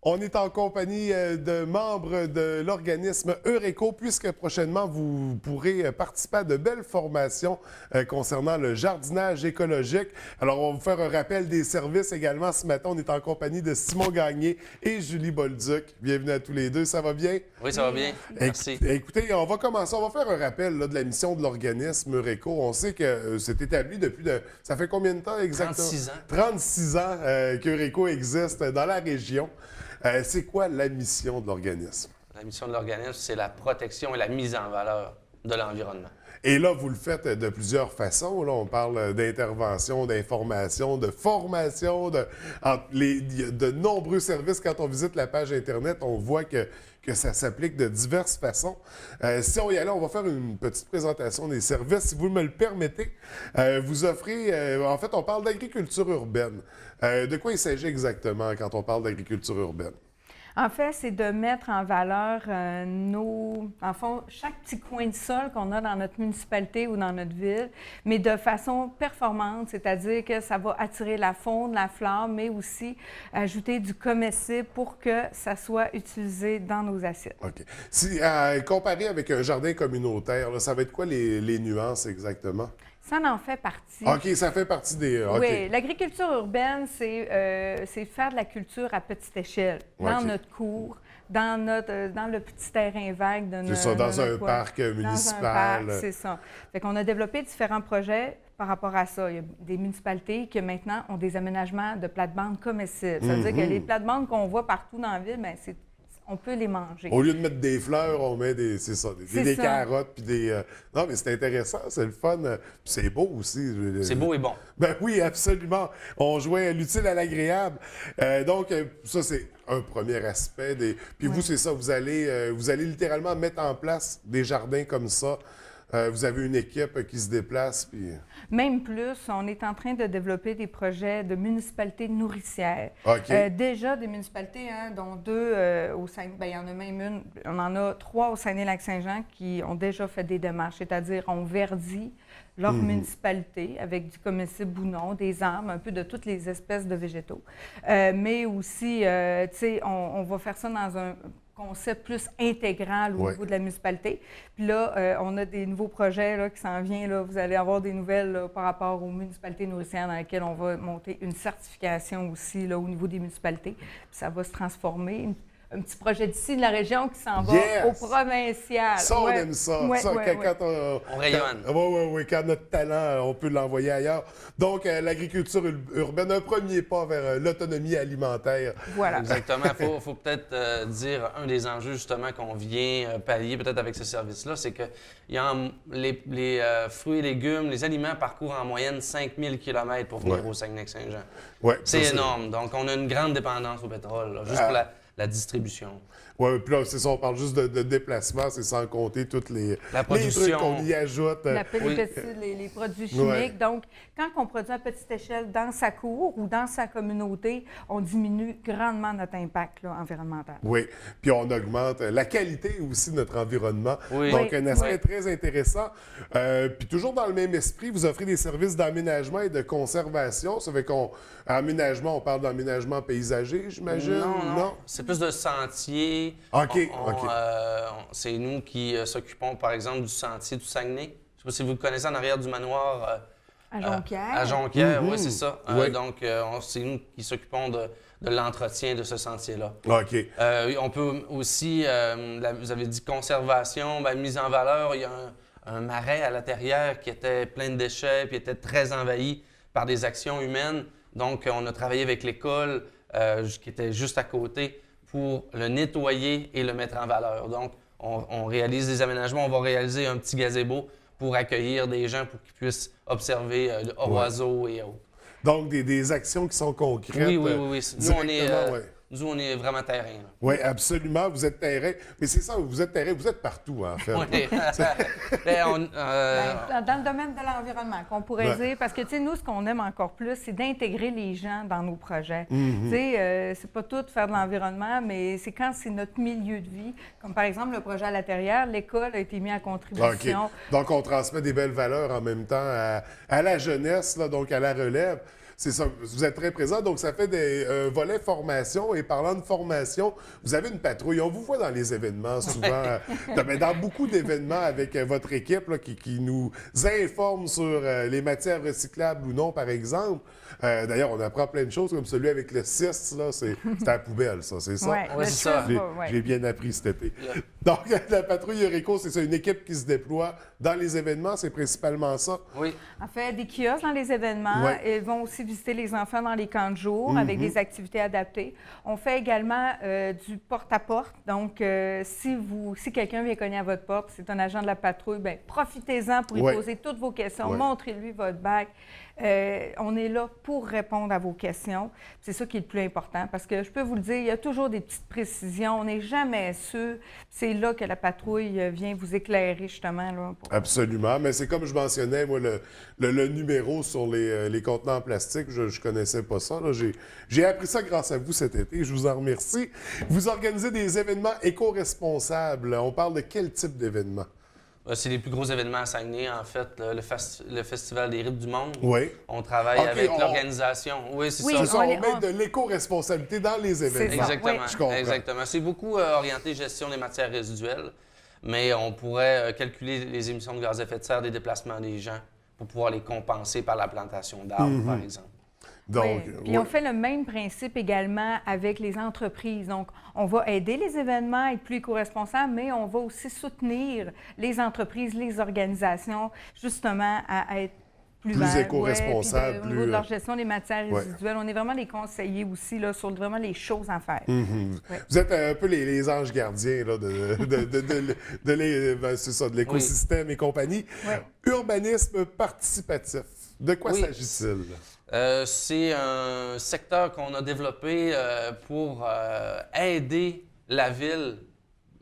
On est en compagnie de membres de l'organisme Eureco, puisque prochainement, vous pourrez participer à de belles formations concernant le jardinage écologique. Alors, on va vous faire un rappel des services également. Ce matin, on est en compagnie de Simon Gagné et Julie Bolduc. Bienvenue à tous les deux. Ça va bien? Oui, ça va bien. Merci. Écoutez, on va commencer. On va faire un rappel là, de la mission de l'organisme Eureco. On sait que c'est établi depuis... Ça fait combien de temps exactement? 36 ans. 36 ans qu'Eureco existe dans la région. C'est quoi la mission de l'organisme? La mission de l'organisme, c'est la protection et la mise en valeur de l'environnement. Et là, vous le faites de plusieurs façons. Là, on parle d'intervention, d'information, de formation, de nombreux services. Quand on visite la page Internet, on voit que ça s'applique de diverses façons. Si on y allait, on va faire une petite présentation des services. Si vous me le permettez, vous offrez... en fait, on parle d'agriculture urbaine. De quoi il s'agit exactement quand on parle d'agriculture urbaine? En fait, c'est de mettre en valeur en fond, chaque petit coin de sol qu'on a dans notre municipalité ou dans notre ville, mais de façon performante, c'est-à-dire que ça va attirer la faune, la flore, mais aussi ajouter du comestible pour que ça soit utilisé dans nos assiettes. OK. Si, comparé avec un jardin communautaire, là, ça va être quoi les nuances exactement? Ça en fait partie. OK, ça fait partie des... OK. Oui, l'agriculture urbaine, c'est faire de la culture à petite échelle, dans OK. notre cour, dans le petit terrain vague de notre... C'est ça, dans un parc municipal. C'est ça. Fait qu'on a développé différents projets par rapport à ça. Il y a des municipalités qui, maintenant, ont des aménagements de plates-bandes comestibles. Ça veut dire que les plates-bandes qu'on voit partout dans la ville, bien, on peut les manger. Au lieu de mettre des fleurs, on met des carottes puis des... Non, mais c'est intéressant, c'est le fun. Puis c'est beau aussi. C'est beau et bon. Ben oui, absolument. On jouait l'utile à l'agréable. Donc, ça, c'est un premier aspect. Puis vous, c'est ça, vous allez littéralement mettre en place des jardins comme ça. Vous avez une équipe qui se déplace, puis... Même plus, on est en train de développer des projets de municipalités nourricières. OK. Déjà, des municipalités, dont deux au Saguenay, bien, il y en a même une, on en a 3 au Saguenay-Lac-Saint-Jean qui ont déjà fait des démarches, c'est-à-dire on verdit leur municipalité avec du comestible ou non, des arbres, un peu de toutes les espèces de végétaux. Mais aussi, tu sais, on va faire ça dans un concept plus intégral au niveau de la municipalité. Puis là, on a des nouveaux projets là, qui s'en viennent. Là. Vous allez avoir des nouvelles là, par rapport aux municipalités nourricières dans lesquelles on va monter une certification aussi là, au niveau des municipalités. Puis ça va se transformer. Un petit projet d'ici de la région qui s'en va au provincial. Ça, on aime ça. Quand on rayonne. Oui, quand notre talent, on peut l'envoyer ailleurs. Donc, l'agriculture urbaine, un premier pas vers l'autonomie alimentaire. Voilà. Exactement. Il faut peut-être dire un des enjeux, justement, qu'on vient pallier peut-être avec ce service-là, c'est que les fruits et légumes, les aliments parcourent en moyenne 5000 km pour venir au Saguenay-Saint-Jean. Ouais, c'est énorme. Donc, on a une grande dépendance au pétrole, là, juste pour la distribution. Oui, puis là, c'est ça, on parle juste de déplacement, c'est sans compter toutes les trucs qu'on y ajoute. Les pesticides, les produits chimiques. Ouais. Donc, quand on produit à petite échelle dans sa cour ou dans sa communauté, on diminue grandement notre impact là, environnemental. Oui, puis on augmente la qualité aussi de notre environnement. Oui. Donc, un aspect très intéressant. Puis toujours dans le même esprit, vous offrez des services d'aménagement et de conservation. Ça fait aménagement, on parle d'aménagement paysager, j'imagine? Non. C'est plus de sentiers. OK. C'est nous qui s'occupons, par exemple, du sentier du Saguenay. Je ne sais pas si vous le connaissez en arrière du manoir. À Jonquière. À Jonquière, oui, c'est ça. Donc, c'est nous qui s'occupons de l'entretien de ce sentier-là. OK. On peut aussi, vous avez dit conservation, mise en valeur. Il y a un marais à la Terrière qui était plein de déchets puis était très envahi par des actions humaines. Donc, on a travaillé avec l'école qui était juste à côté pour le nettoyer et le mettre en valeur. Donc, on réalise des aménagements. On va réaliser un petit gazebo pour accueillir des gens pour qu'ils puissent observer oiseaux et autres. Donc, des actions qui sont concrètes. Oui. Nous, on est vraiment terrain. Oui, absolument. Vous êtes terrain. Mais c'est ça, vous êtes terrain, vous êtes partout, en fait. Oui. Dans le domaine de l'environnement, qu'on pourrait dire, parce que, tu sais, nous, ce qu'on aime encore plus, c'est d'intégrer les gens dans nos projets. Tu sais, c'est pas tout faire de l'environnement, mais c'est quand c'est notre milieu de vie. Comme par exemple, le projet à la Terrière, l'école a été mise à contribution. OK. Donc, on transmet des belles valeurs en même temps à la jeunesse, là, donc à la relève. c'est ça, vous êtes très présent, donc ça fait un volet formation. Et parlant de formation, vous avez une patrouille. On vous voit dans les événements souvent, mais dans beaucoup d'événements avec votre équipe là, qui nous informe sur les matières recyclables ou non, par exemple. D'ailleurs, on apprend plein de choses, comme celui avec le 6, là, c'est à la poubelle, ça, c'est ça? Ouais, Ouais, c'est ça. J'ai bien appris cet été. Donc, la patrouille Eureco, c'est ça, une équipe qui se déploie dans les événements, c'est principalement ça? Oui. En fait, des kiosques dans les événements. Ouais. Ils vont aussi visiter les enfants dans les camps de jour avec des activités adaptées. On fait également du porte-à-porte. Donc, si quelqu'un vient cogner à votre porte, c'est un agent de la patrouille, bien, profitez-en pour lui Ouais. poser toutes vos questions. Ouais. Montrez-lui votre bac. On est là pour répondre à vos questions. C'est ça qui est le plus important parce que je peux vous le dire, il y a toujours des petites précisions. On n'est jamais sûr. C'est là que la patrouille vient vous éclairer justement. Là, pour... Absolument, mais c'est comme je mentionnais, moi, le numéro sur les contenants en plastique, je ne connaissais pas ça. J'ai appris ça grâce à vous cet été, je vous en remercie. Vous organisez des événements éco-responsables. On parle de quel type d'événements? C'est les plus gros événements à Saguenay, en fait, le Festival des Rites du Monde. Oui. On travaille Ok, avec l'organisation. Oui, c'est Oui, ça. C'est ça, on on les- met de l'éco-responsabilité dans les événements. Exactement. Oui. Je comprends. Exactement. C'est beaucoup orienté gestion des matières résiduelles, mais on pourrait calculer les émissions de gaz à effet de serre des déplacements des gens pour pouvoir les compenser par la plantation d'arbres, par exemple. Donc, Oui. Puis on fait le même principe également avec les entreprises. Donc, on va aider les événements à être plus éco-responsables, mais on va aussi soutenir les entreprises, les organisations, justement, à être plus verts. éco-responsables, Au niveau de leur plus, gestion des matières ouais. résiduelles, on est vraiment les conseillers aussi là, sur vraiment les choses à faire. Vous êtes un peu les anges gardiens là, c'est ça, de l'écosystème et compagnie. Ouais. Urbanisme participatif, de quoi Oui. s'agit-il? C'est un secteur qu'on a développé pour aider la ville.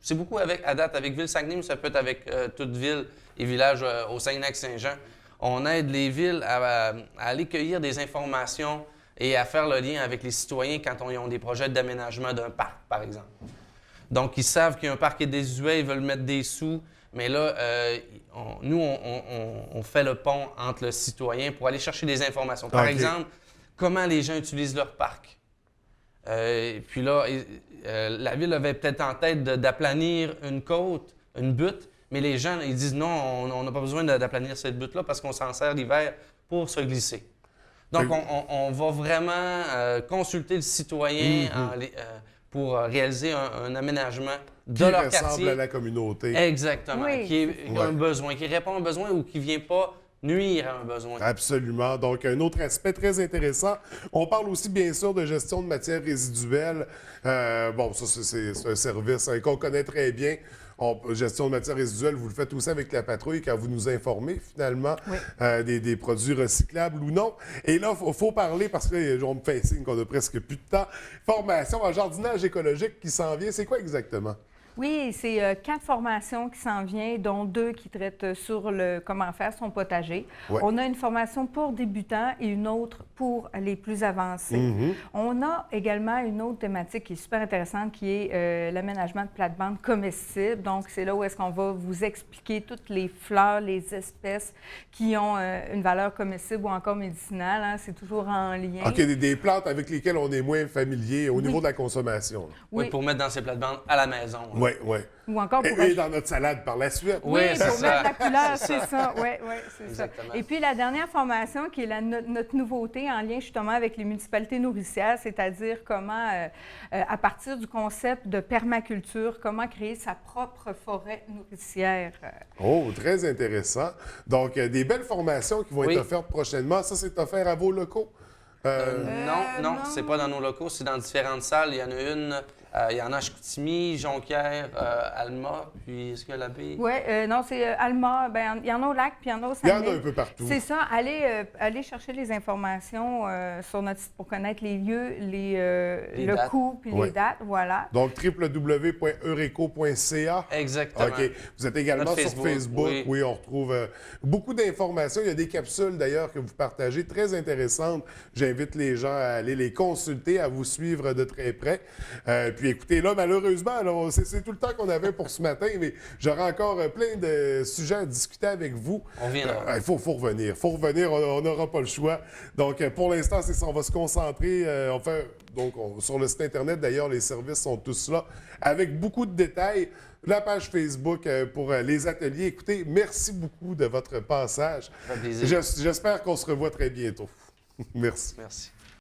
C'est beaucoup à date avec Ville-Saguenay, mais ça peut être avec toute ville et village au Saguenay-Lac-Saint-Jean. On aide les villes à aller cueillir des informations et à faire le lien avec les citoyens quand ils ont des projets d'aménagement d'un parc, par exemple. Donc, ils savent qu'il y a un parc qui est désuet, ils veulent mettre des sous, mais là, on fait le pont entre le citoyen pour aller chercher des informations. Par OK. exemple, comment les gens utilisent leur parc. Puis là, la ville avait peut-être en tête d'aplanir une côte, une butte, mais les gens, ils disent non, on n'a pas besoin d'aplanir cette butte-là parce qu'on s'en sert l'hiver pour se glisser. Donc, on va vraiment consulter le citoyen pour réaliser un aménagement de Qui leur ressemble quartier. à la communauté. Exactement. Oui, Qui c'est a ça. un besoin, qui répond à un besoin ou qui ne vient pas nuire à un besoin. Absolument. Donc, un autre aspect très intéressant. On parle aussi, bien sûr, de gestion de matières résiduelles. Bon, ça, c'est un service qu'on connaît très bien. Gestion de matières résiduelles, vous le faites aussi avec la patrouille quand vous nous informez, finalement, Oui. des produits recyclables ou non. Et là, il faut parler, parce que on me fait signe qu'on a presque plus de temps. Formation en jardinage écologique qui s'en vient. C'est quoi exactement? Oui, c'est 4 formations qui s'en viennent, dont 2 qui traitent sur le comment faire son potager. Ouais. On a une formation pour débutants et une autre pour les plus avancés. On a également une autre thématique qui est super intéressante, qui est l'aménagement de plates-bandes comestibles. Donc, c'est là où est-ce qu'on va vous expliquer toutes les fleurs, les espèces qui ont une valeur comestible ou encore médicinale. Hein. C'est toujours en lien. OK, des plantes avec lesquelles on est moins familier au niveau de la consommation. Là. Oui, pour mettre dans ses plates-bandes à la maison. Oui, oui. Ou encore pour Et dans notre salade par la suite. Oui, Oui, c'est pour ça. mettre la couleur, C'est c'est ça. Oui, oui, c'est ça. Exactement. Et puis la dernière formation, qui est notre nouveauté en lien justement avec les municipalités nourricières, c'est-à-dire comment, à partir du concept de permaculture, comment créer sa propre forêt nourricière. Oh, très intéressant. Donc, des belles formations qui vont Oui. être offertes prochainement. Ça, c'est offert à vos locaux? Non, c'est pas dans nos locaux, c'est dans différentes salles. Il y en a une, il y en a à Chicoutimi, Jonquière, Alma, puis est-ce qu'il y a la baie? Oui, non, c'est Alma. Ben, il y en a au lac, puis il y en a au Il y en Saguenay. a un peu partout. C'est ça. Allez chercher les informations sur notre site pour connaître les lieux, Les le dates. coût, puis Ouais. les dates. Voilà. Donc, www.eureco.ca. Exactement. OK. Vous êtes également Notre sur Facebook, Facebook. oui. Oui, on retrouve beaucoup d'informations. Il y a des capsules, d'ailleurs, que vous partagez, très intéressantes. J'invite les gens à aller les consulter, à vous suivre de très près. Puis Puis écoutez, là, malheureusement, là, c'est tout le temps qu'on avait pour ce matin, mais j'aurai encore plein de sujets à discuter avec vous. On viendra. Il faut revenir. Il faut revenir, on n'aura pas le choix. Donc, pour l'instant, c'est ça. On va se concentrer. Sur le site Internet, d'ailleurs, les services sont tous là, avec beaucoup de détails. La page Facebook pour les ateliers. Écoutez, merci beaucoup de votre passage. Ça fait plaisir. J'espère qu'on se revoit très bientôt. Merci. Merci.